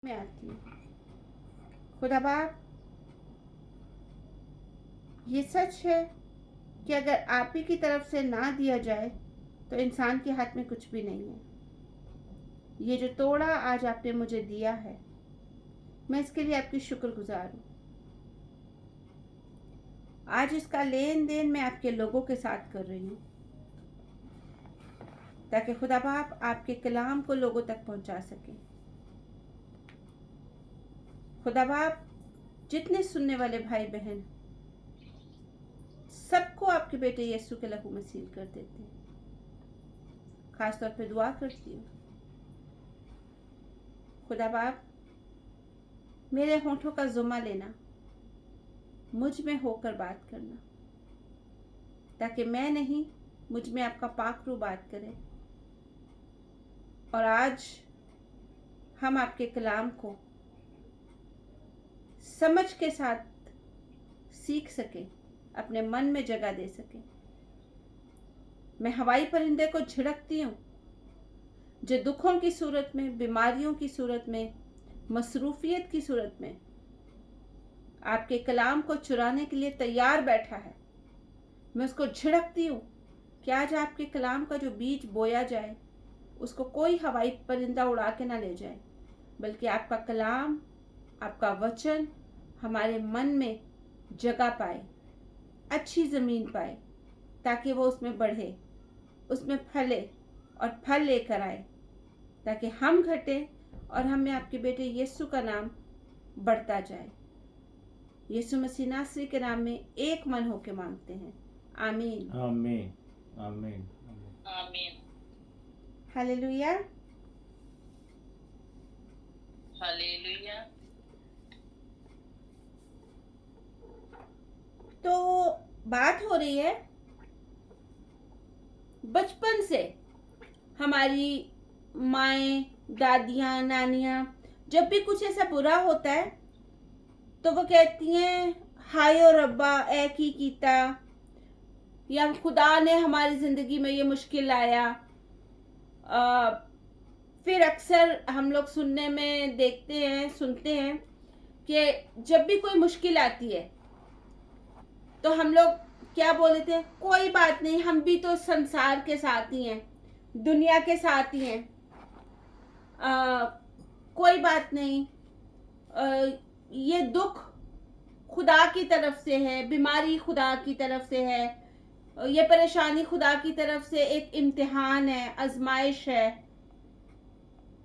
में आती है। खुदा बाप, ये सच है कि अगर आप ही की तरफ से ना दिया जाए तो इंसान के हाथ में कुछ भी नहीं है। ये जो तोड़ा आज आपने मुझे दिया है, मैं इसके लिए आपकी शुक्रगुजार हूँ। आज इसका लेन देन मैं आपके लोगों के साथ कर रही हूँ, ताकि खुदा बाप आपके कलाम को लोगों तक पहुंचा सके। खुदा बाप, जितने सुनने वाले भाई बहन, सबको आपके बेटे यीशु के लहू में सील कर देते हैं। खास तौर पे दुआ करती हूँ, खुदा बाप, मेरे होठों का जुम्मा लेना, मुझ में होकर बात करना, ताकि मैं नहीं, मुझ में आपका पाक रूह बात करे। और आज हम आपके कलाम को समझ के साथ सीख सके, अपने मन में जगह दे सके। मैं हवाई परिंदे को झिड़कती हूँ जो दुखों की सूरत में, बीमारियों की सूरत में, मसरूफियत की सूरत में आपके कलाम को चुराने के लिए तैयार बैठा है। मैं उसको झिड़कती हूँ कि आज आपके कलाम का जो बीज बोया जाए, उसको कोई हवाई परिंदा उड़ा के ना ले जाए, बल्कि आपका कलाम, आपका वचन हमारे मन में जगह पाए, अच्छी ज़मीन पाए, ताकि वो उसमें बढ़े, उसमें फले और फल लेकर आए, ताकि हम घटे और हमें आपके बेटे यीशु का नाम बढ़ता जाए। यीशु मसीह नासरी के नाम में एक मन होकर मांगते हैं, आमीन आमीन आमीन आमीन। हालेलुया। हालेलुया। तो बात हो रही है बचपन से हमारी माएँ, दादियाँ, नानियाँ जब भी कुछ ऐसा बुरा होता है तो वो कहती हैं, हाय ओ रब्बा ऐ की कीता, या खुदा ने हमारी ज़िंदगी में ये मुश्किल लाया। फिर अक्सर हम लोग सुनने में देखते हैं, सुनते हैं कि जब भी कोई मुश्किल आती है तो हम लोग क्या बोलते हैं, कोई बात नहीं, हम भी तो संसार के साथ ही हैं, दुनिया के साथ ही हैं, कोई बात नहीं, ये दुख खुदा की तरफ से है, बीमारी खुदा की तरफ से है, ये परेशानी खुदा की तरफ से एक इम्तिहान है, आजमाइश है।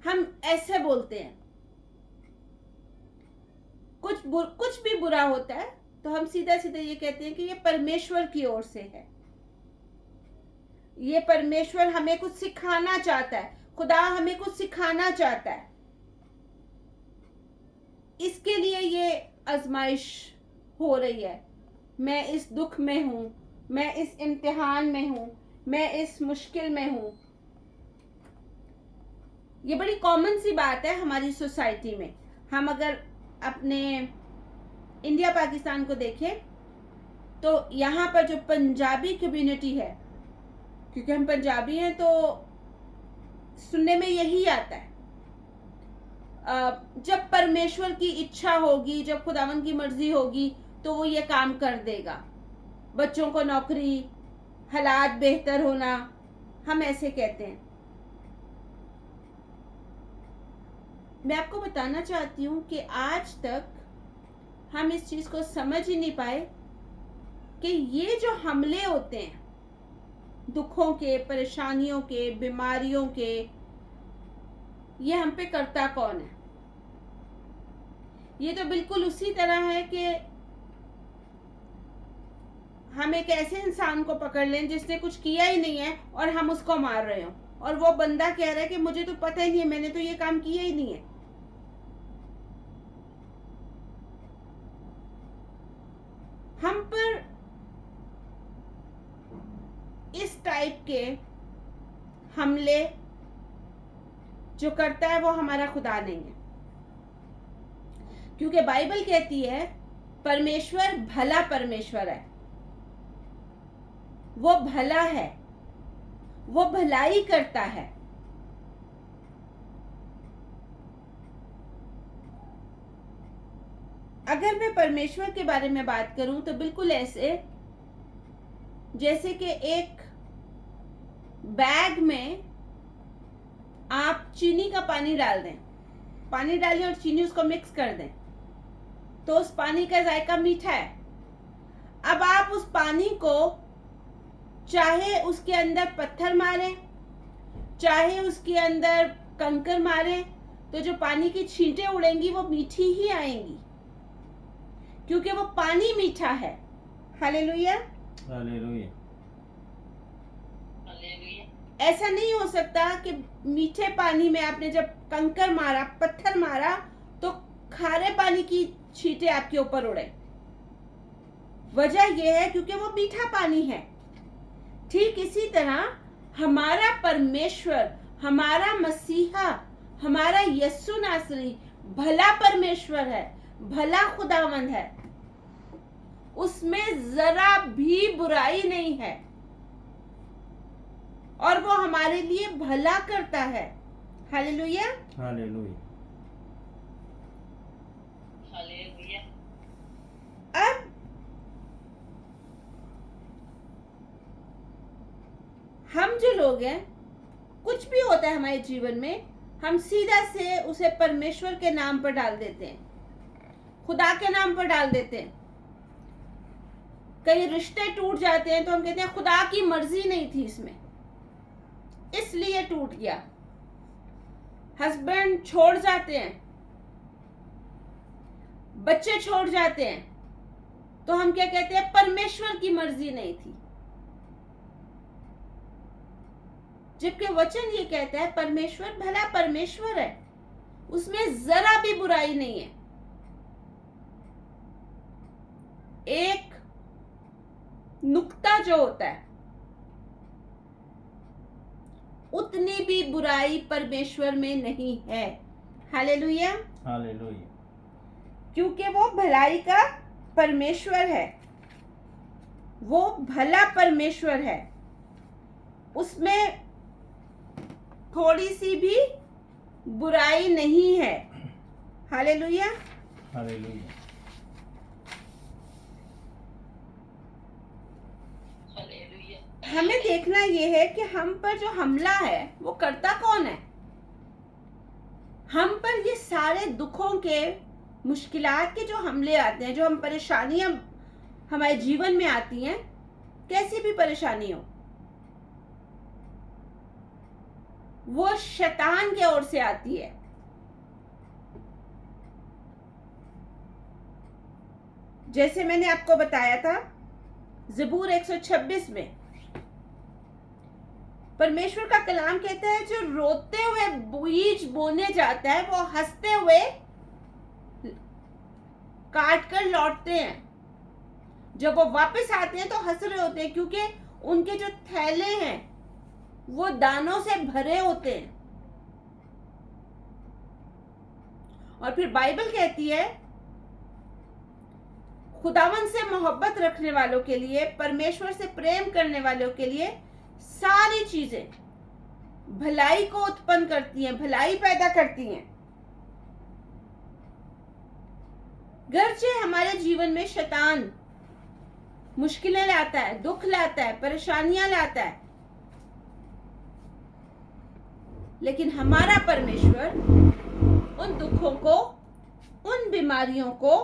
हम ऐसे बोलते हैं। कुछ भी बुरा होता है तो हम सीधा सीधा ये कहते हैं कि ये परमेश्वर की ओर से है, ये परमेश्वर हमें कुछ सिखाना चाहता है, खुदा हमें कुछ सिखाना चाहता है, इसके लिए ये आजमाइश हो रही है। मैं इस दुख में हूं, मैं इस इम्तिहान में हूं, मैं इस मुश्किल में हूं। ये बड़ी कॉमन सी बात है हमारी सोसाइटी में। हम अगर अपने इंडिया पाकिस्तान को देखें तो यहाँ पर जो पंजाबी कम्युनिटी है, क्योंकि हम पंजाबी हैं तो सुनने में यही आता है, जब परमेश्वर की इच्छा होगी, जब खुदावन की मर्जी होगी तो वो ये काम कर देगा। बच्चों को नौकरी, हालात बेहतर होना, हम ऐसे कहते हैं। मैं आपको बताना चाहती हूँ कि आज तक हम इस चीज को समझ ही नहीं पाए कि ये जो हमले होते हैं, दुखों के, परेशानियों के, बीमारियों के, ये हम पे करता कौन है। ये तो बिल्कुल उसी तरह है कि हम एक ऐसे इंसान को पकड़ लें जिसने कुछ किया ही नहीं है और हम उसको मार रहे हो, और वो बंदा कह रहा है कि मुझे तो पता ही नहीं है, मैंने तो ये काम किया ही नहीं है। हम पर इस टाइप के हमले जो करता है वो हमारा खुदा नहीं है, क्योंकि बाइबल कहती है परमेश्वर भला परमेश्वर है, वो भला है, वो भलाई करता है। अगर मैं परमेश्वर के बारे में बात करूं तो बिल्कुल ऐसे जैसे कि एक बैग में आप चीनी का पानी डाल दें, पानी डालिए और चीनी उसको मिक्स कर दें तो उस पानी का जायका मीठा है। अब आप उस पानी को चाहे उसके अंदर पत्थर मारें, चाहे उसके अंदर कंकर मारें, तो जो पानी की छींटें उड़ेंगी वो मीठी ही आएंगी, क्योंकि वो पानी मीठा है। हालेलुया। हालेलुया। हालेलुया। ऐसा नहीं हो सकता कि मीठे पानी में आपने जब कंकर मारा, पत्थर मारा, तो खारे पानी की छींटें आपके ऊपर उड़े। वजह यह है क्योंकि वो मीठा पानी है। ठीक इसी तरह हमारा परमेश्वर, हमारा मसीहा, हमारा यीशु नासरी भला परमेश्वर है, भला खुदावंद है। उसमें जरा भी बुराई नहीं है और वो हमारे लिए भला करता है। हालेलुया। हालेलुया। हालेलुया। अब हम जो लोग हैं, कुछ भी होता है हमारे जीवन में, हम सीधा से उसे परमेश्वर के नाम पर डाल देते हैं, खुदा के नाम पर डाल देते हैं। कई रिश्ते टूट जाते हैं तो हम कहते हैं खुदा की मर्जी नहीं थी इसमें, इसलिए टूट गया। हस्बैंड छोड़ जाते हैं, बच्चे छोड़ जाते हैं, तो हम क्या कहते हैं, परमेश्वर की मर्जी नहीं थी। जबकि वचन ये कहता है परमेश्वर भला परमेश्वर है, उसमें जरा भी बुराई नहीं है। एक नुक्ता जो होता है, उतनी भी बुराई परमेश्वर में नहीं है। हालेलुया। हालेलुया। क्योंकि वो भलाई का परमेश्वर है, वो भला परमेश्वर है, उसमें थोड़ी सी भी बुराई नहीं है। हालेलुया। हालेलुया। हालेलुया। हमें देखना यह है कि हम पर जो हमला है वो करता कौन है। हम पर ये सारे दुखों के, मुश्किलात के जो हमले आते हैं, जो हम परेशानियां हमारे जीवन में आती हैं, कैसी भी परेशानी हो, वो शैतान की ओर से आती है। जैसे मैंने आपको बताया था ज़बूर 126 में परमेश्वर का कलाम कहता है जो रोते हुए बीज बोने जाता है वो हंसते हुए काट कर लौटते हैं। जब वो वापस आते हैं तो हंस रहे होते हैं, क्योंकि उनके जो थैले हैं वो दानों से भरे होते हैं। और फिर बाइबल कहती है खुदावन से मोहब्बत रखने वालों के लिए, परमेश्वर से प्रेम करने वालों के लिए सारी चीजें भलाई को उत्पन्न करती हैं, भलाई पैदा करती हैं। गर्चे हमारे जीवन में शैतान मुश्किलें लाता है, दुख लाता है, परेशानियां लाता है, लेकिन हमारा परमेश्वर उन दुखों को, उन बीमारियों को,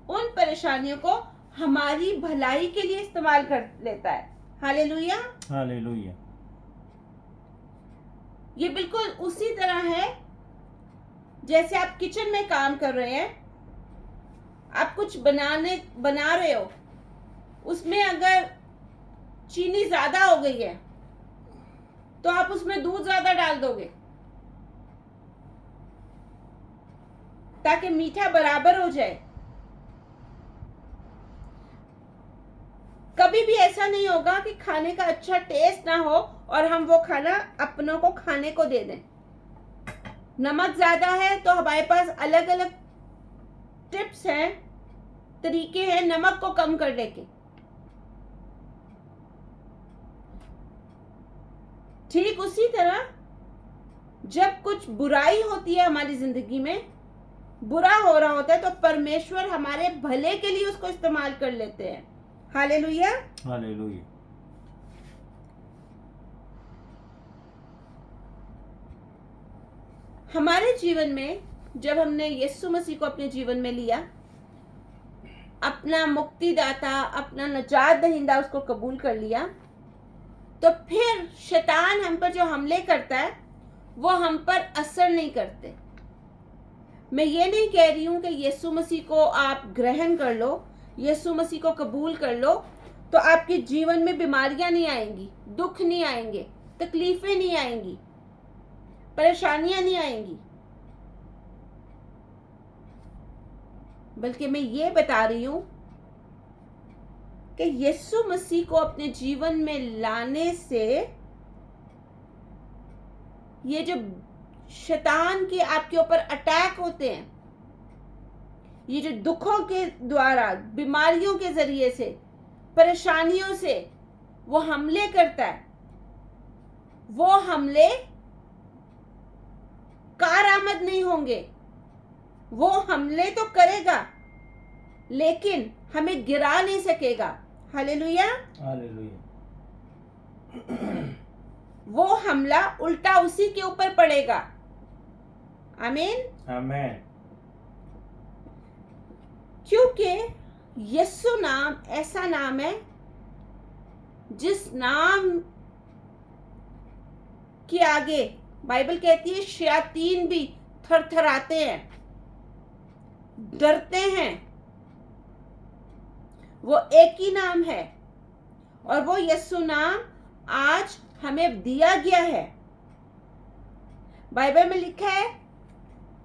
उन परेशानियों को हमारी भलाई के लिए इस्तेमाल कर लेता है। हालेलुया। हालेलुया। ये बिल्कुल उसी तरह है जैसे आप किचन में काम कर रहे हैं, आप कुछ बना रहे हो, उसमें अगर चीनी ज्यादा हो गई है तो आप उसमें दूध ज्यादा डाल दोगे ताकि मीठा बराबर हो जाए। कभी भी ऐसा नहीं होगा कि खाने का अच्छा टेस्ट ना हो और हम वो खाना अपनों को खाने को दे दें। नमक ज्यादा है तो हमारे पास अलग अलग टिप्स हैं, तरीके हैं नमक को कम करने के। ठीक उसी तरह जब कुछ बुराई होती है हमारी जिंदगी में बुरा हो रहा होता है तो परमेश्वर हमारे भले के लिए उसको इस्तेमाल कर लेते हैं। हालेलुया। हालेलुया। हमारे जीवन में जब हमने यीशु मसीह को अपने जीवन में लिया, अपना मुक्तिदाता, अपना निजात दहिंदा उसको कबूल कर लिया, तो फिर शैतान हम पर जो हमले करता है वो हम पर असर नहीं करते। मैं ये नहीं कह रही हूं कि यीशु मसीह को आप ग्रहण कर लो, यीशु मसीह को कबूल कर लो तो आपके जीवन में बीमारियां नहीं आएंगी, दुख नहीं आएंगे, तकलीफें नहीं आएंगी, परेशानियां नहीं आएंगी। बल्कि मैं ये बता रही हूं कि यीशु मसीह को अपने जीवन में लाने से ये जो शैतान के आपके ऊपर अटैक होते हैं, ये जो दुखों के द्वारा, बीमारियों के जरिए से, परेशानियों से वो हमले करता है, वो हमले कारआमद नहीं होंगे। वो हमले तो करेगा लेकिन हमें गिरा नहीं सकेगा। हालेलुया। हालेलुया। वो हमला उल्टा उसी के ऊपर पड़ेगा। आमीन। आमेन। क्योंकि यीशु नाम ऐसा नाम है जिस नाम के आगे बाइबल कहती है शैतान भी थरथराते हैं, डरते हैं। वो एक ही नाम है और वो यीशु नाम आज हमें दिया गया है। बाइबल में लिखा है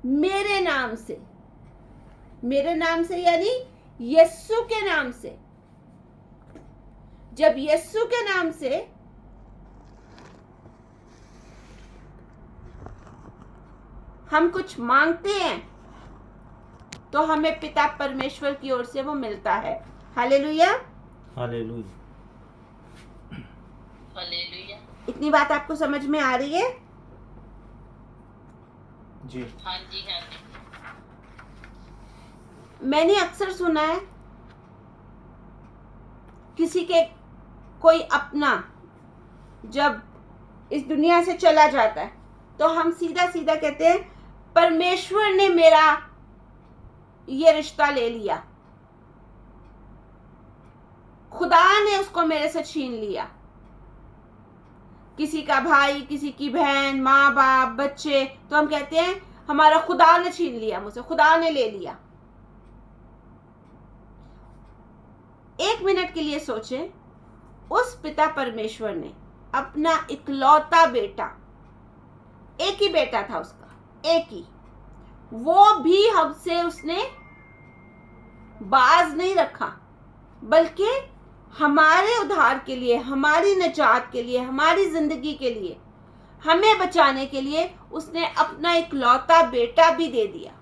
मेरे नाम से, मेरे नाम से यानी यीशु के नाम से। जब यीशु के नाम से हम कुछ मांगते हैं तो हमें पिता परमेश्वर की ओर से वो मिलता है। हालेलुया। हालेलुया। हालेलुया। इतनी बात आपको समझ में आ रही है? जी। हाँ जी, हाँ जी। मैंने अक्सर सुना है किसी के कोई अपना जब इस दुनिया से चला जाता है तो हम सीधा सीधा कहते हैं परमेश्वर ने मेरा ये रिश्ता ले लिया, खुदा ने उसको मेरे से छीन लिया। किसी का भाई, किसी की बहन, माँ बाप, बच्चे, तो हम कहते हैं हमारा खुदा ने छीन लिया मुझसे, खुदा ने ले लिया। एक मिनट के लिए सोचें, उस पिता परमेश्वर ने अपना इकलौता बेटा, एक ही बेटा था उसका, एक ही, वो भी हमसे उसने बाज नहीं रखा, बल्कि हमारे उद्धार के लिए, हमारी निजात के लिए, हमारी जिंदगी के लिए, हमें बचाने के लिए उसने अपना इकलौता बेटा भी दे दिया।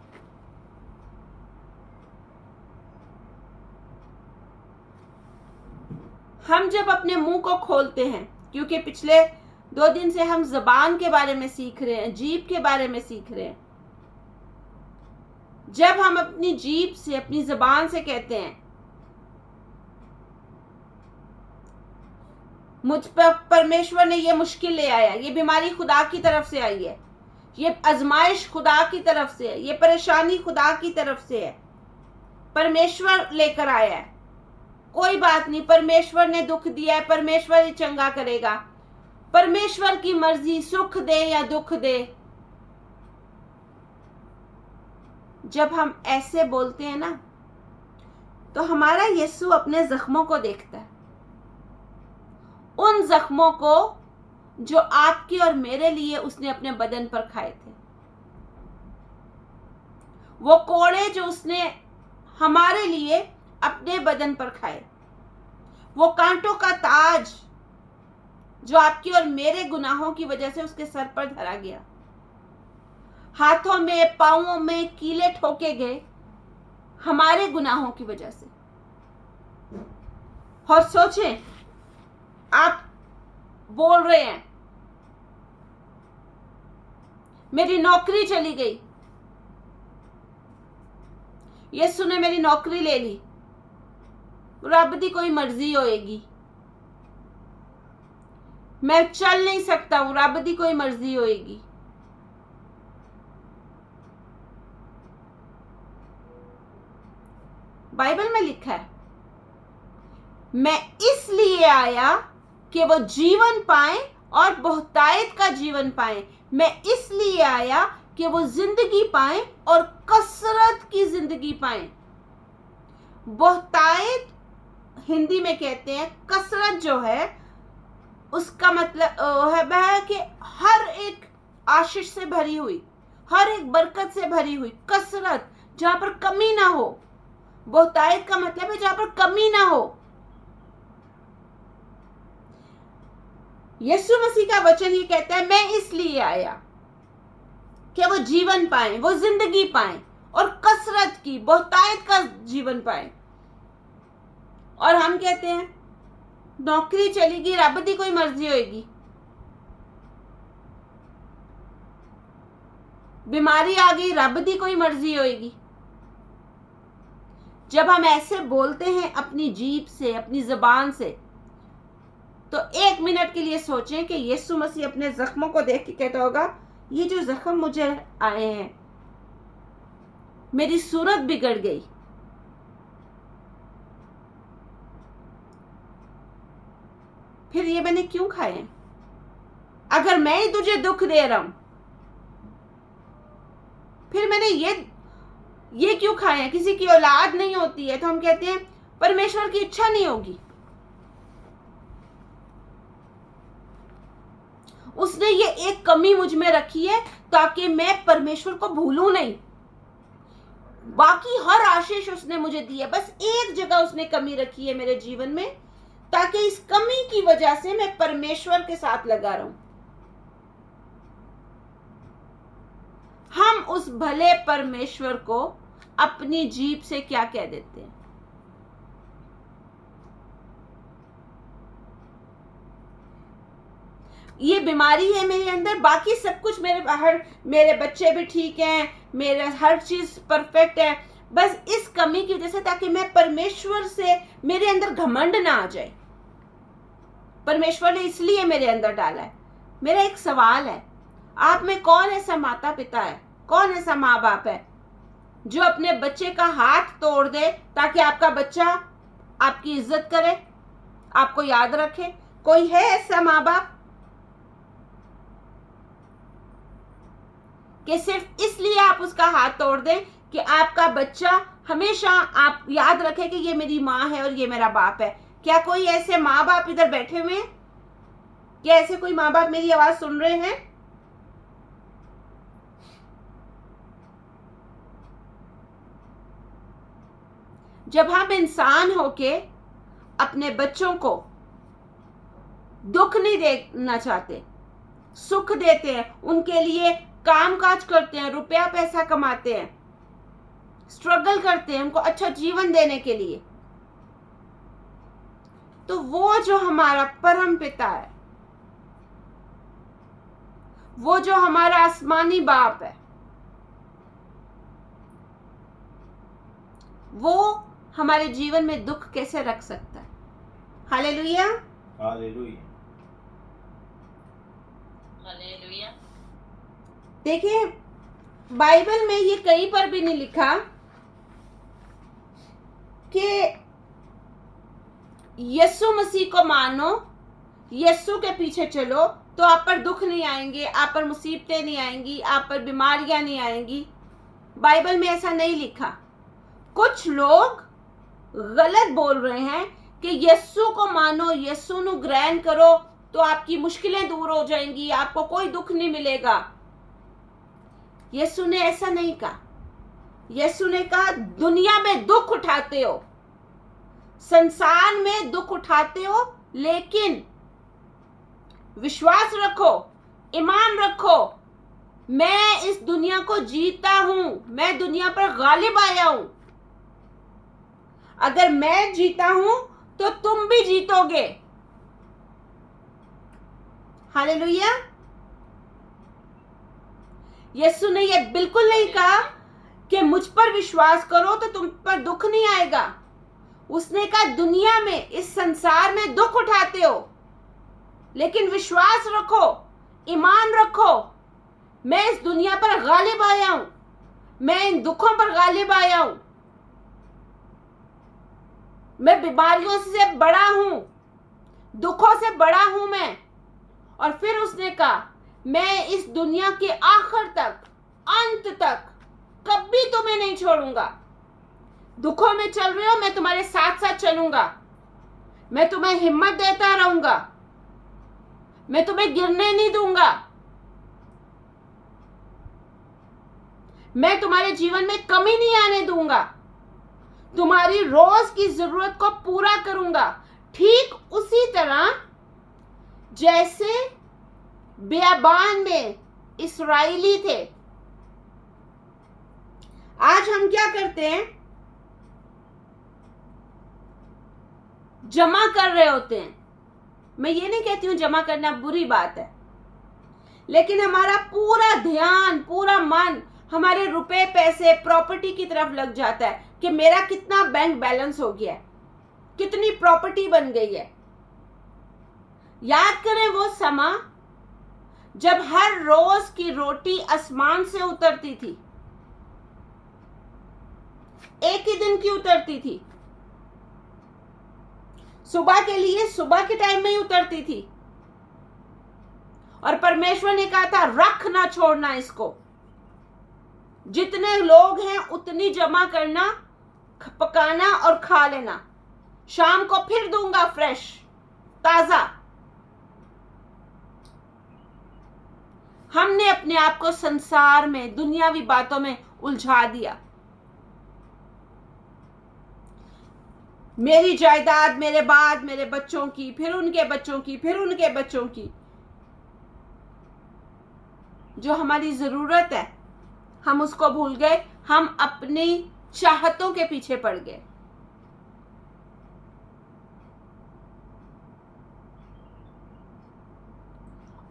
हम जब अपने मुंह को खोलते हैं, क्योंकि पिछले 2 दिन से हम जबान के बारे में सीख रहे हैं, जीभ के बारे में सीख रहे हैं। जब हम अपनी जीभ से, अपनी जबान से कहते हैं मुझ पर परमेश्वर ने ये मुश्किल ले आया, ये बीमारी खुदा की तरफ से आई है, ये आजमाइश खुदा की तरफ से है, ये परेशानी खुदा की तरफ से है, परमेश्वर लेकर आया है, कोई बात नहीं, परमेश्वर ने दुख दिया है, परमेश्वर ही चंगा करेगा, परमेश्वर की मर्जी, सुख दे या दुख दे। जब हम ऐसे बोलते हैं ना, तो हमारा यीशु अपने जख्मों को देखता है, उन जख्मों को जो आपके और मेरे लिए उसने अपने बदन पर खाए थे, वो कोड़े जो उसने हमारे लिए अपने बदन पर खाए, वो कांटों का ताज जो आपकी और मेरे गुनाहों की वजह से उसके सर पर धरा गया, हाथों में, पांवों में कीले ठोके गए हमारे गुनाहों की वजह से। और सोचें, आप बोल रहे हैं मेरी नौकरी चली गई, यीशु ने मेरी नौकरी ले ली, रब दी कोई मर्जी होएगी, मैं चल नहीं सकता हूं, रब दी कोई मर्जी होएगी। बाइबल में लिखा है, मैं इसलिए आया कि वो जीवन पाए और बहुतायत का जीवन पाए। मैं इसलिए आया कि वो जिंदगी पाए और कसरत की जिंदगी पाए। बहुतायत हिंदी में कहते हैं, कसरत जो है उसका मतलब है कि हर एक आशीष से भरी हुई, हर एक बरकत से भरी हुई कसरत, जहां पर कमी ना हो। बहुतायत का मतलब है जहां पर कमी ना हो। यीशु मसीह का वचन ये कहता है, मैं इसलिए आया कि वो जीवन पाए, वो जिंदगी पाए और कसरत की, बहुतायत का जीवन पाए। और हम कहते हैं नौकरी चलेगी, रब दी कोई मर्जी होएगी, बीमारी आ गई, रब दी कोई मर्जी होएगी। जब हम ऐसे बोलते हैं अपनी जीभ से, अपनी जुबान से, तो 1 मिनट के लिए सोचें कि यीशु मसीह अपने जख्मों को देख के कहता होगा, ये जो जख्म मुझे आए हैं, मेरी सूरत बिगड़ गई, फिर ये मैंने क्यों खाए हैं? अगर मैं ही तुझे दुख दे रहा हूं, फिर मैंने ये क्यों खाए हैं? किसी की औलाद नहीं होती है तो हम कहते हैं परमेश्वर की इच्छा नहीं होगी, उसने ये एक कमी मुझ में रखी है ताकि मैं परमेश्वर को भूलूं नहीं। बाकी हर आशीष उसने मुझे दी है, बस एक जगह उसने कमी रखी है मेरे जीवन में, ताकि इस कमी की वजह से मैं परमेश्वर के साथ लगा रहूं। हम उस भले परमेश्वर को अपनी जीभ से क्या कह देते हैं? ये बीमारी है मेरे अंदर, बाकी सब कुछ मेरे बच्चे भी ठीक हैं, मेरा हर चीज परफेक्ट है, बस इस कमी की वजह से, ताकि मैं परमेश्वर से, मेरे अंदर घमंड ना आ जाए। परमेश्वर ने इसलिए मेरे अंदर डाला है। मेरा एक सवाल है, आप में कौन ऐसा माता पिता है, कौन ऐसा माँ बाप है जो अपने बच्चे का हाथ तोड़ दे ताकि आपका बच्चा आपकी इज्जत करे, आपको याद रखे? कोई है ऐसा माँ बाप कि सिर्फ इसलिए आप उसका हाथ तोड़ दें कि आपका बच्चा हमेशा आप याद रखे कि ये मेरी माँ है और ये मेरा बाप है? क्या कोई ऐसे माँ बाप इधर बैठे हुए हैं? क्या ऐसे कोई माँ बाप मेरी आवाज सुन रहे हैं? जब हम इंसान होके अपने बच्चों को दुख नहीं देना चाहते, सुख देते हैं, उनके लिए काम काज करते हैं, रुपया पैसा कमाते हैं, स्ट्रगल करते हैं उनको अच्छा जीवन देने के लिए, तो वो जो हमारा परम पिता है, वो जो हमारा आसमानी बाप है, वो हमारे जीवन में दुख कैसे रख सकता है? Hallelujah, hallelujah. हालेलुया। देखिए बाइबल में ये कहीं पर भी नहीं लिखा कि यीशु मसीह को मानो, यीशु के पीछे चलो तो आप पर दुख नहीं आएंगे, आप पर मुसीबतें नहीं आएंगी, आप पर बीमारियां नहीं आएंगी। बाइबल में ऐसा नहीं लिखा। कुछ लोग गलत बोल रहे हैं कि यीशु को मानो, यीशु नु ग्रहण करो तो आपकी मुश्किलें दूर हो जाएंगी, आपको कोई दुख नहीं मिलेगा। यीशु ने ऐसा नहीं कहा। यीशु ने कहा दुनिया में दुख उठाते हो, संसार में दुख उठाते हो, लेकिन विश्वास रखो, ईमान रखो, मैं इस दुनिया को जीता हूं, मैं दुनिया पर गालिब आया हूं। अगर मैं जीता हूं तो तुम भी जीतोगे। हालेलुया। यीशु ने यह बिल्कुल नहीं कहा कि मुझ पर विश्वास करो तो तुम पर दुख नहीं आएगा। उसने कहा दुनिया में, इस संसार में दुख उठाते हो, लेकिन विश्वास रखो, ईमान रखो, मैं इस दुनिया पर गालिब आया हूं, मैं इन दुखों पर गालिब आया हूं, मैं बीमारियों से बड़ा हूं, दुखों से बड़ा हूं मैं। और फिर उसने कहा मैं इस दुनिया के आखिर तक, अंत तक कभी तुम्हें नहीं छोड़ूंगा। दुखों में चल रहे हो, मैं तुम्हारे साथ साथ चलूंगा, मैं तुम्हें हिम्मत देता रहूंगा, मैं तुम्हें गिरने नहीं दूंगा, मैं तुम्हारे जीवन में कमी नहीं आने दूंगा, तुम्हारी रोज की जरूरत को पूरा करूंगा। ठीक उसी तरह जैसे बियाबान में इस्राएली थे। आज हम क्या करते हैं, जमा कर रहे होते हैं। मैं ये नहीं कहती हूं जमा करना बुरी बात है, लेकिन हमारा पूरा ध्यान, पूरा मन हमारे रुपए, पैसे, प्रॉपर्टी की तरफ लग जाता है कि मेरा कितना बैंक बैलेंस हो गया है, कितनी प्रॉपर्टी बन गई है। याद करें वो समा जब हर रोज की रोटी आसमान से उतरती थी, एक ही दिन की उतरती थी, सुबह के लिए सुबह के टाइम में ही उतरती थी, और परमेश्वर ने कहा था रख ना छोड़ना इसको, जितने लोग हैं उतनी जमा करना, पकाना और खा लेना, शाम को फिर दूंगा फ्रेश, ताजा। हमने अपने आप को संसार में, दुनियावी बातों में उलझा दिया। मेरी जायदाद मेरे बाद मेरे बच्चों की, फिर उनके बच्चों की, फिर उनके बच्चों की। जो हमारी जरूरत है हम उसको भूल गए, हम अपनी चाहतों के पीछे पड़ गए।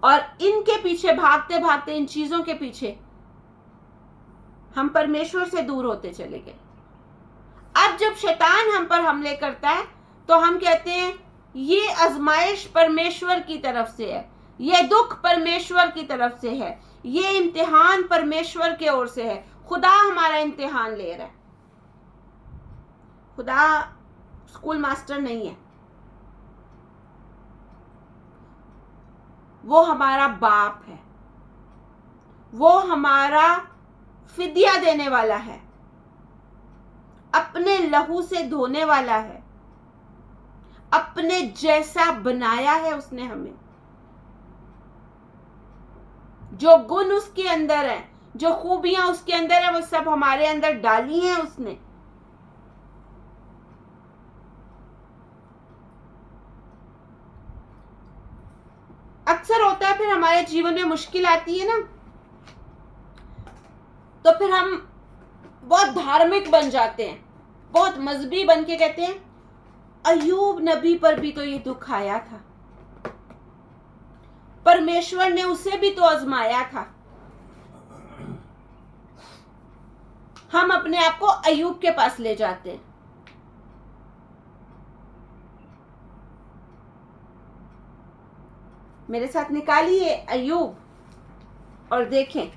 और इनके पीछे भागते भागते, इन चीजों के पीछे हम परमेश्वर से दूर होते चले गए। अब जब शैतान हम पर हमले करता है तो हम कहते हैं ये आजमाइश परमेश्वर की तरफ से है, ये दुख परमेश्वर की तरफ से है, ये इम्तिहान परमेश्वर के ओर से है, खुदा हमारा इम्तिहान ले रहा है। खुदा स्कूल मास्टर नहीं है, वो हमारा बाप है, वो हमारा फिदिया देने वाला है, अपने लहू से धोने वाला है, अपने जैसा बनाया है उसने हमें। जो गुण उसके अंदर है, जो खूबियां उसके अंदर है, वो सब हमारे अंदर डाली हैं उसने। अक्सर होता है फिर हमारे जीवन में मुश्किल आती है ना, तो फिर हम बहुत धार्मिक बन जाते हैं, बहुत मजहबी बन के कहते हैं अय्यूब नबी पर भी तो ये दुख आया था, परमेश्वर ने उसे भी तो आजमाया था। हम अपने आप को अय्यूब के पास ले जाते हैं। मेरे साथ निकालिए अय्यूब और देखें,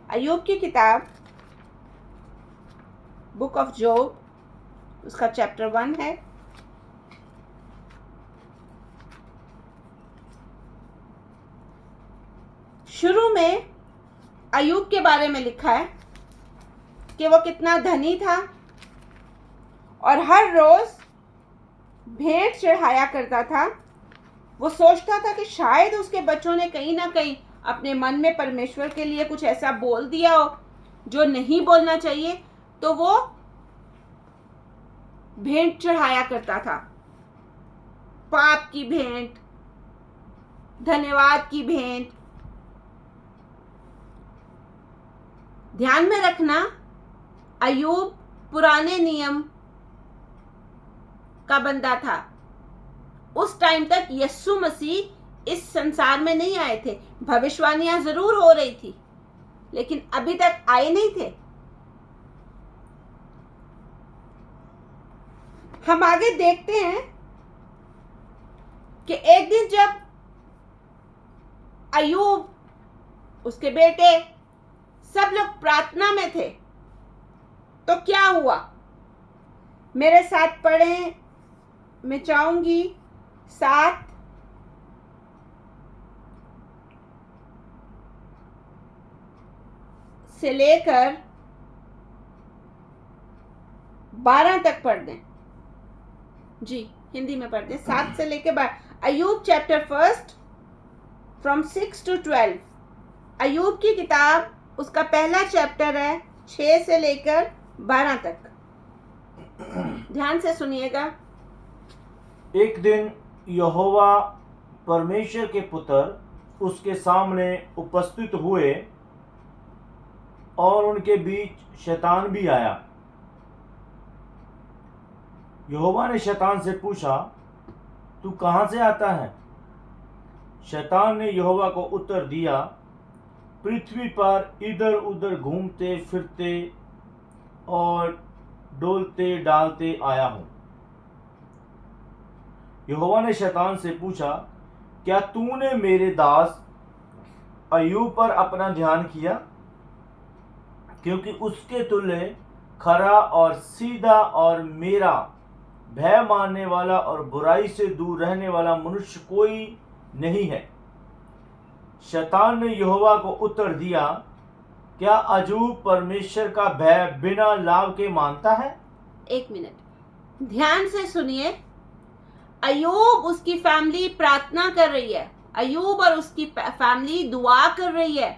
अय्यूब की किताब बुक ऑफ जॉब, उसका चैप्टर 1 है। शुरू में अय्यूब के बारे में लिखा है कि वो कितना धनी था और हर रोज भेंट चढ़ाया करता था। वो सोचता था कि शायद उसके बच्चों ने कहीं ना कहीं अपने मन में परमेश्वर के लिए कुछ ऐसा बोल दिया हो जो नहीं बोलना चाहिए, तो वो भेंट चढ़ाया करता था, पाप की भेंट, धन्यवाद की भेंट। ध्यान में रखना, अय्यूब पुराने नियम का बंदा था, उस टाइम तक यीशु मसीह इस संसार में नहीं आए थे। भविष्यवाणियां जरूर हो रही थी, लेकिन अभी तक आए नहीं थे। हम आगे देखते हैं कि एक दिन जब अय्यूब, उसके बेटे, सब लोग प्रार्थना में थे, तो क्या हुआ? मेरे साथ पढ़ें, मैं चाहूंगी 7 से लेकर 12 तक पढ़ दें। जी, हिंदी में पढ़ दें। 7 से लेकर 12। अय्यूब चैप्टर 1 फ्रॉम 6 to 12। अय्यूब की किताब, उसका पहला चैप्टर है 6 से लेकर 12 तक। ध्यान से सुनिएगा। एक दिन यहोवा परमेश्वर के पुत्र उसके सामने उपस्थित हुए और उनके बीच शैतान भी आया। यहोवा ने शैतान से पूछा, तू कहां से आता है? शैतान ने यहोवा को उत्तर दिया, पृथ्वी पर इधर उधर घूमते फिरते और डोलते डालते आया हूं। यहोवा ने शैतान से पूछा, क्या तूने मेरे दास अय्यूब पर अपना ध्यान किया? क्योंकि उसके तुल्य खरा और सीधा और मेरा भय मानने वाला और बुराई से दूर रहने वाला मनुष्य कोई नहीं है। शैतान ने यहोवा को उत्तर दिया, क्या अय्यूब परमेश्वर का भय बिना लाभ के मानता है? 1 मिनट, ध्यान से सुनिए। अय्यूब, उसकी फैमिली प्रार्थना कर रही है। अय्यूब और उसकी फैमिली दुआ कर रही है।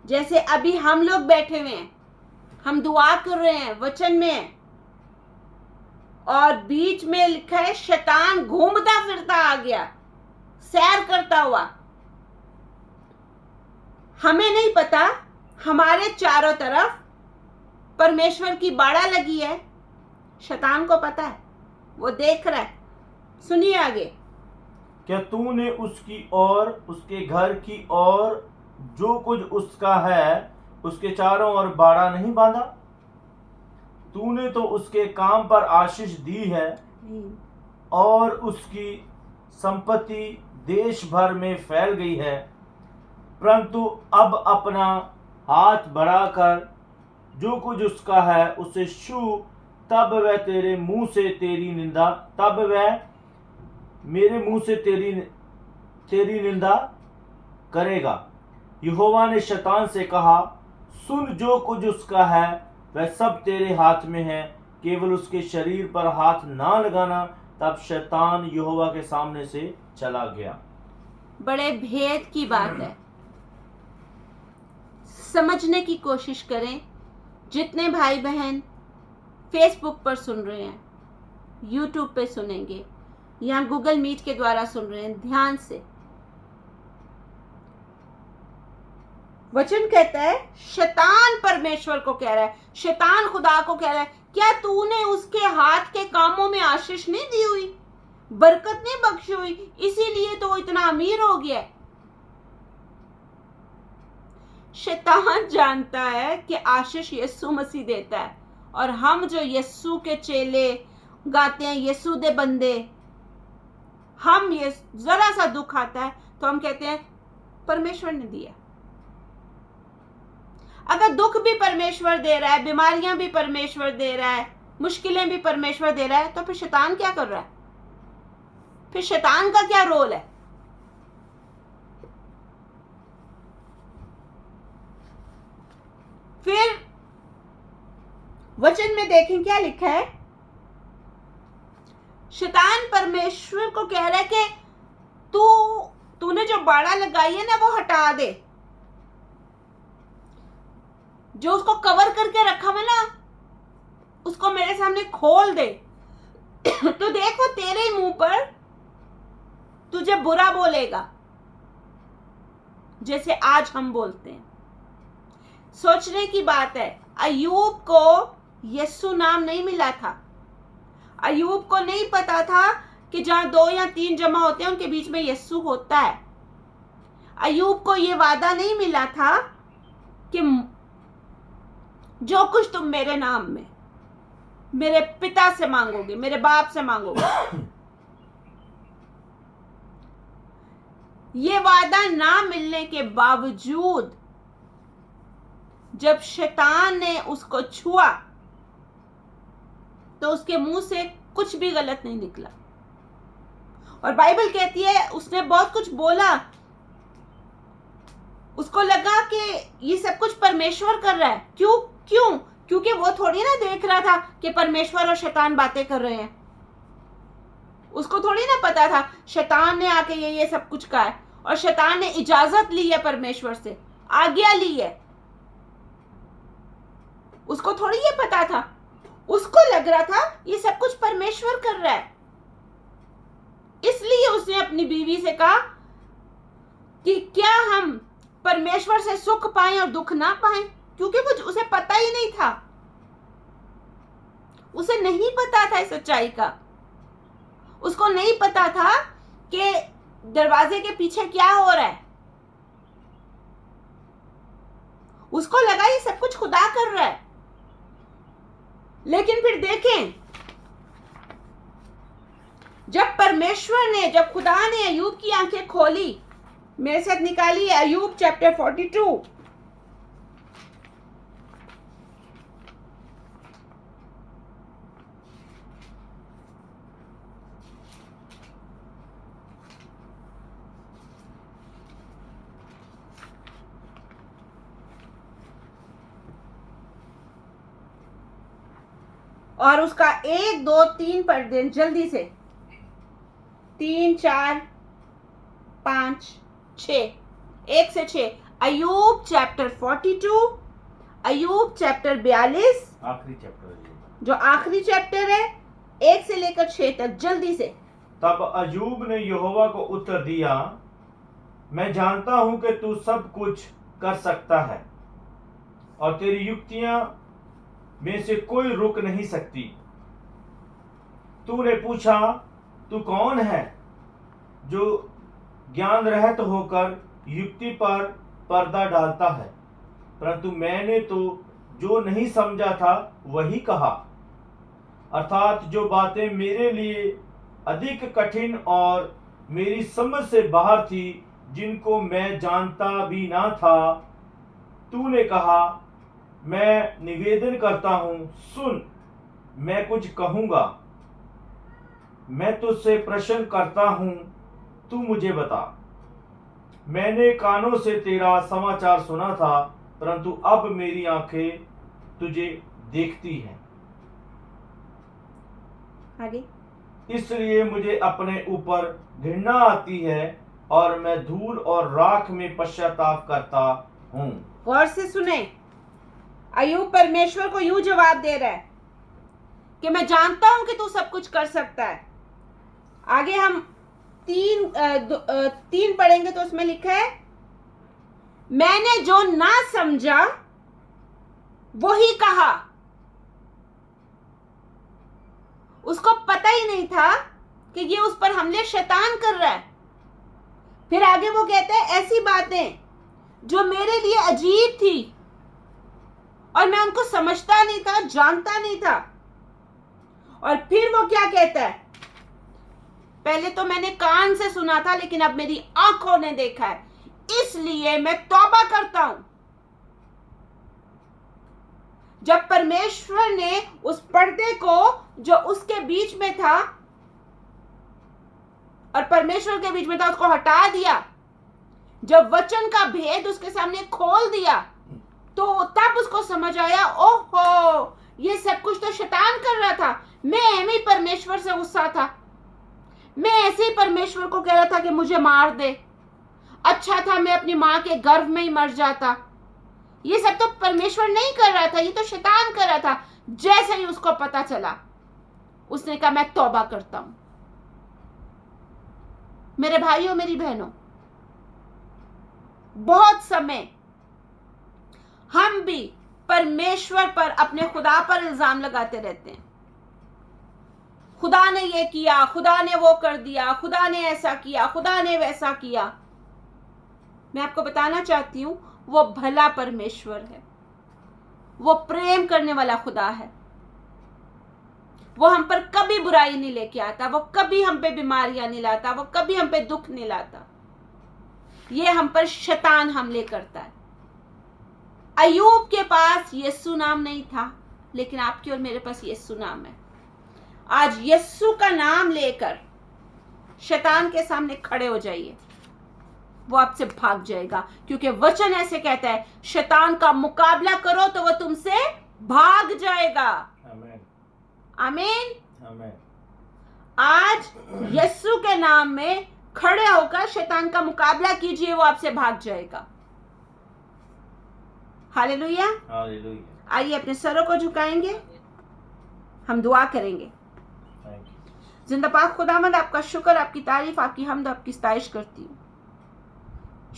जैसे अभी हम लोग बैठे हुए हैं, हम दुआ कर रहे हैं वचन में, और बीच में लिखा है शैतान घूमता फिरता आ गया, सैर करता हुआ। हमें नहीं पता, हमारे चारों तरफ परमेश्वर की बाड़ा लगी है। शैतान को पता है, वो देख रहा है। सुनिए आगे। क्या तूने उसकी और उसके घर की और जो कुछ उसका है उसके चारों ओर बाड़ा नहीं बांधा? तूने तो उसके काम पर आशीष दी है और उसकी संपत्ति देश भर में फैल गई है, परंतु अब अपना हाथ बढ़ाकर जो कुछ उसका है उसे छू, तब वह तेरे मुंह से तेरी निंदा तब वह मेरे मुंह से तेरी निंदा करेगा। यहोवा ने शैतान से कहा, सुन, जो कुछ उसका है वह सब तेरे हाथ में है, केवल उसके शरीर पर हाथ ना लगाना। तब शैतान यहोवा के सामने से चला गया। बड़े भेद की बात है, समझने की कोशिश करें। जितने भाई बहन फेसबुक पर सुन रहे हैं, यूट्यूब पे सुनेंगे या गूगल मीट के द्वारा सुन रहे हैं, ध्यान से। वचन कहता है शैतान परमेश्वर को कह रहा है, शैतान खुदा को कह रहा है, क्या तूने उसके हाथ के कामों में आशीष नहीं दी हुई, बरकत नहीं बख्शी हुई, इसीलिए तो वो इतना अमीर हो गया है। शैतान जानता है कि आशीष यीशु मसीह देता है, और हम जो यीशु के चेले गाते हैं, यीशु दे बंदे, हम ये जरा सा दुख आता है तो हम कहते हैं परमेश्वर ने दिया। अगर दुख भी परमेश्वर दे रहा है, बीमारियां भी परमेश्वर दे रहा है, मुश्किलें भी परमेश्वर दे रहा है, तो फिर शैतान क्या कर रहा है? फिर शैतान का क्या रोल है? फिर वचन में देखें क्या लिखा है। शैतान परमेश्वर को कह रहा है कि तूने जो बाड़ा लगाई है ना, वो हटा दे, जो उसको कवर करके रखा हुआ ना, उसको मेरे सामने खोल दे। तो देखो तेरे मुंह पर तुझे बुरा बोलेगा, जैसे आज हम बोलते हैं। सोचने की बात है, अय्यूब को यीशु नाम नहीं मिला था। अय्यूब को नहीं पता था कि जहां 2 या 3 जमा होते हैं उनके बीच में यीशु होता है। अय्यूब को यह वादा नहीं मिला था कि जो कुछ तुम मेरे नाम में मेरे पिता से मांगोगे, मेरे बाप से मांगोगे। ये वादा ना मिलने के बावजूद जब शैतान ने उसको छुआ तो उसके मुंह से कुछ भी गलत नहीं निकला। और बाइबल कहती है उसने बहुत कुछ बोला। उसको लगा कि ये सब कुछ परमेश्वर कर रहा है। क्यों? क्योंकि वो थोड़ी ना देख रहा था कि परमेश्वर और शैतान बातें कर रहे हैं। उसको थोड़ी ना पता था शैतान ने आके ये सब कुछ कहा है और शैतान ने इजाजत ली है परमेश्वर से, आज्ञा ली है। उसको थोड़ी ये पता था। उसको लग रहा था ये सब कुछ परमेश्वर कर रहा है। इसलिए उसने अपनी बीवी से कहा कि क्या हम परमेश्वर से सुख पाएं और दुख ना पाएं, क्योंकि कुछ उसे पता ही नहीं था। उसे नहीं पता था इस सच्चाई का। उसको नहीं पता था कि दरवाजे के पीछे क्या हो रहा है। उसको लगा ये सब कुछ खुदा कर रहा है। लेकिन फिर देखें, जब खुदा ने अय्यूब की आंखें खोली, मेरे साथ निकाली अय्यूब चैप्टर 42। और उसका 1, 2, 3 पढ़ दें जल्दी से। 3, 4, 5, 6, 1 से 6। अय्यूब चैप्टर 42, अय्यूब चैप्टर 42, आखिरी चैप्टर है ये। जो आखिरी चैप्टर है, 1 से लेकर 6 तक, जल्दी से। तब अय्यूब ने यहोवा को उत्तर दिया, मैं जानता हूं कि तू सब कुछ कर सकता है और तेरी युक्तियां में से कोई रुक नहीं सकती। तूने पूछा, तू कौन है जो ज्ञान रहित होकर युक्ति पर पर्दा डालता है? परंतु मैंने तो जो नहीं समझा था वही कहा, अर्थात जो बातें मेरे लिए अधिक कठिन और मेरी समझ से बाहर थी, जिनको मैं जानता भी ना था। तूने कहा, मैं निवेदन करता हूं, सुन, मैं कुछ कहूंगा। मैं तुझसे प्रश्न करता हूं, तू मुझे बता। मैंने कानों से तेरा समाचार सुना था, परंतु अब मेरी आंखें तुझे देखती हैं। आगे। इसलिए मुझे अपने ऊपर घृणा आती है और मैं धूल और राख में पश्चाताप करता हूं। गौर से सुने, अय्यूब परमेश्वर को यूं जवाब दे रहा है कि मैं जानता हूं कि तू सब कुछ कर सकता है। आगे हम 3 पढ़ेंगे तो उसमें लिखा है, मैंने जो ना समझा वही कहा। उसको पता ही नहीं था कि ये उस पर हमले शैतान कर रहा है। फिर आगे वो कहते हैं, ऐसी बातें जो मेरे लिए अजीब थी और मैं उनको समझता नहीं था, जानता नहीं था। और फिर वो क्या कहता है, पहले तो मैंने कान से सुना था, लेकिन अब मेरी आंखों ने देखा है, इसलिए मैं तौबा करता हूं। जब परमेश्वर ने उस पर्दे को जो उसके बीच में था और परमेश्वर के बीच में था उसको हटा दिया, जब वचन का भेद उसके सामने खोल दिया, तो तब उसको समझ आया, ओहो, ये सब कुछ तो शैतान कर रहा था। मैं ऐसे ही परमेश्वर से गुस्सा था। मैं ऐसे ही परमेश्वर को कह रहा था कि मुझे मार दे। अच्छा था मैं अपनी मां के गर्भ में ही मर जाता। ये सब तो परमेश्वर नहीं कर रहा था, ये तो शैतान कर रहा था। जैसे ही उसको पता चला, उसने कहा, मैं तौबा करता हूं। मेरे भाइयों, मेरी बहनों, बहुत समय हम भी परमेश्वर पर, अपने खुदा पर इल्जाम लगाते रहते हैं। खुदा ने ये किया, खुदा ने वो कर दिया, खुदा ने ऐसा किया, खुदा ने वैसा किया। मैं आपको बताना चाहती हूं, वो भला परमेश्वर है, वो प्रेम करने वाला खुदा है। वो हम पर कभी बुराई नहीं लेके आता, वो कभी हम पे बीमारियां नहीं लाता, वो कभी हम पे दुख नहीं लाता। ये हम पर शैतान हमले करता है। अय्यूब के पास यीशु नाम नहीं था, लेकिन आपके और मेरे पास यीशु नाम है। आज यीशु का नाम लेकर शैतान के सामने खड़े हो जाइए, वो आपसे भाग जाएगा, क्योंकि वचन ऐसे कहता है, शैतान का मुकाबला करो तो वो तुमसे भाग जाएगा। आमीन आमीन। आमीन। आज यीशु के नाम में खड़े होकर शैतान का मुकाबला कीजिए, वो आपसे भाग जाएगा। हालेलुया। हालेलुया। आइए अपने सरों को झुकाएंगे, हम दुआ करेंगे। Thank you. जिंदा पाक खुदावंद, आपका शुक्र, आपकी तारीफ, आपकी हमद, आपकी सताइश करती हूँ।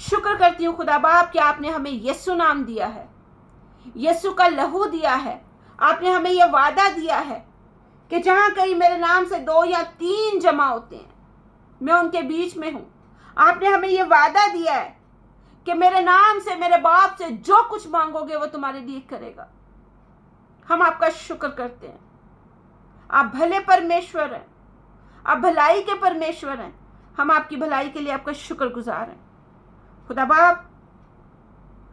शुक्र करती हूँ खुदा बाप कि आपने हमें यीशु नाम दिया है, यीशु का लहू दिया है। आपने हमें यह वादा दिया है कि जहां कहीं मेरे नाम से 2 या 3 जमा होते हैं, मैं उनके बीच में हूं। आपने हमें यह वादा दिया है कि मेरे नाम से, मेरे बाप से जो कुछ मांगोगे वो तुम्हारे लिए करेगा। हम आपका शुक्र करते हैं। आप भले परमेश्वर हैं, आप भलाई के परमेश्वर हैं। हम आपकी भलाई के लिए आपका शुक्रगुजार हैं। खुदा बाप,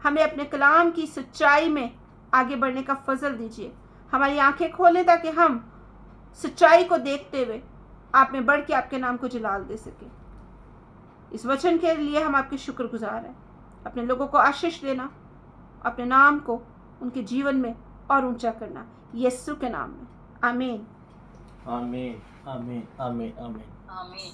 हमें अपने कलाम की सच्चाई में आगे बढ़ने का फजल दीजिए। हमारी आंखें खोलें ताकि हम सच्चाई को देखते हुए आप में बढ़ के आपके नाम को जलाल दे सके। इस वचन के लिए हम आपके शुक्रगुजार हैं। अपने लोगों को आशीष देना, अपने नाम को उनके जीवन में और ऊंचा करना, यीशु के नाम में। आमीन आमीन आमीन आमीन आमीन। आमीन।